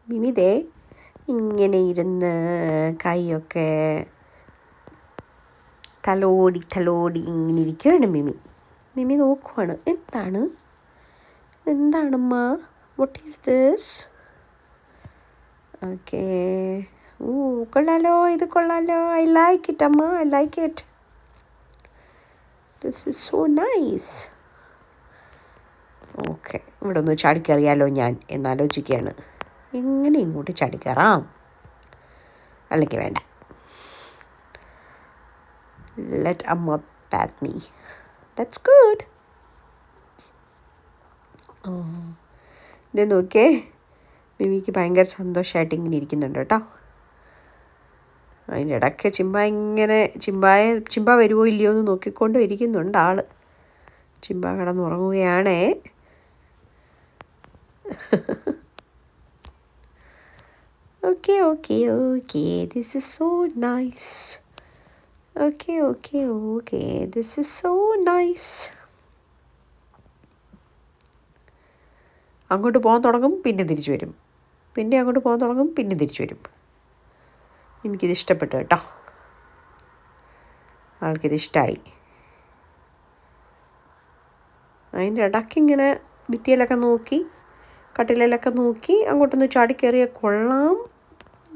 മിമി ദേ ഇങ്ങനെ ഇരുന്ന് കൈയൊക്കെ തലോടി ഇങ്ങനെ ഇരിക്കുകയാണ് മിമി നോക്കുവാണ്. എന്താണമ്മ, വാട്ട് ഈസ് ദിസ്? ഓക്കേ, ഇത് കൊള്ളാലോ. ഐ ലൈക്ക് ഇറ്റ് അമ്മ, I like it. This is so nice. Okay, ഇവിടെ ഒന്ന് ചാടിക്കറിയാലോ ഞാൻ എന്നാലോചിക്കുകയാണ്. എങ്ങനെ ഇങ്ങോട്ട് ചാടിക്കറാം? അല്ലെങ്കിൽ വേണ്ട, ലെറ്റ് അമ്മ പാറ്റ് മീ. That's good. ഇത് നോക്കേ, മിമിക്ക് ഭയങ്കര സന്തോഷമായിട്ട് ഇങ്ങനെ ഇരിക്കുന്നുണ്ട് കേട്ടോ. അതിൻ്റെ ഇടയ്ക്ക് ചിമ്പ വരുമോ ഇല്ലയോ എന്ന് നോക്കിക്കൊണ്ട് ഇരിക്കുന്നുണ്ട് ആൾ. Chimpa കിടന്നുറങ്ങുകയാണേ. Okay, this is so nice. Okay, this is so nice. അങ്ങോട്ട് പോകാൻ തുടങ്ങും, പിന്നെ തിരിച്ചു വരും. പിന്നെ അങ്ങോട്ട് പോകാൻ തുടങ്ങും, പിന്നെ തിരിച്ചു വരും. എനിക്കിത് ഇഷ്ടപ്പെട്ടു കേട്ടോ. ആൾക്കിതിഷ്ടമായി. അതിൻ്റെ ഇടയ്ക്കിങ്ങനെ ഭിത്തിയിലൊക്കെ നോക്കി, കട്ടിലൊക്കെ നോക്കി അങ്ങോട്ടൊന്ന് ചാടിക്കയറിയ കൊള്ളാം.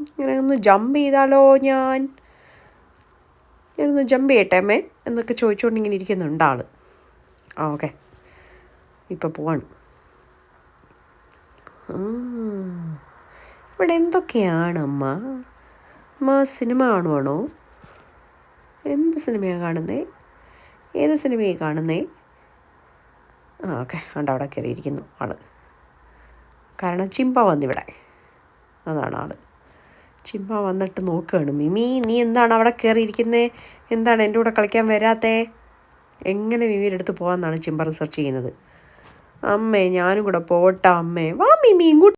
ഇങ്ങനെ ഒന്ന് ജമ്പ് ചെയ്താലോ ഞാനൊന്ന് ജമ്പ് ചെയ്യട്ടെ അമ്മേ എന്നൊക്കെ ചോദിച്ചുകൊണ്ട് ഇങ്ങനെ ഇരിക്കുന്നുണ്ട് ആൾ. ഓക്കെ, ഇപ്പം പോവാണ്. ഇവിടെ എന്തൊക്കെയാണ് അമ്മ സിനിമ കാണുവാണോ? എന്ത് സിനിമയാണ് കാണുന്നേ? ഏത് സിനിമയാണ് കാണുന്നേ? ഓക്കെ, അവിടെ കയറിയിരിക്കുന്നു ആൾ. കാരണം ചിമ്പ വന്നിവിടെ, അതാണ് ആൾ. ചിമ്പ വന്നിട്ട് നോക്കുകയാണ്. മിമി, നീ എന്താണ് അവിടെ കയറിയിരിക്കുന്നത്? എന്താണ് എൻ്റെ കൂടെ കളിക്കാൻ വരാത്തേ? എങ്ങനെ മിമിയുടെ അടുത്ത് പോകാമെന്നാണ് ചിമ്പ റിസർച്ച് ചെയ്യുന്നത്. അമ്മേ, ഞാനും കൂടെ പോട്ടാ അമ്മേ. വാ മിമി, ഇങ്ങോട്ട്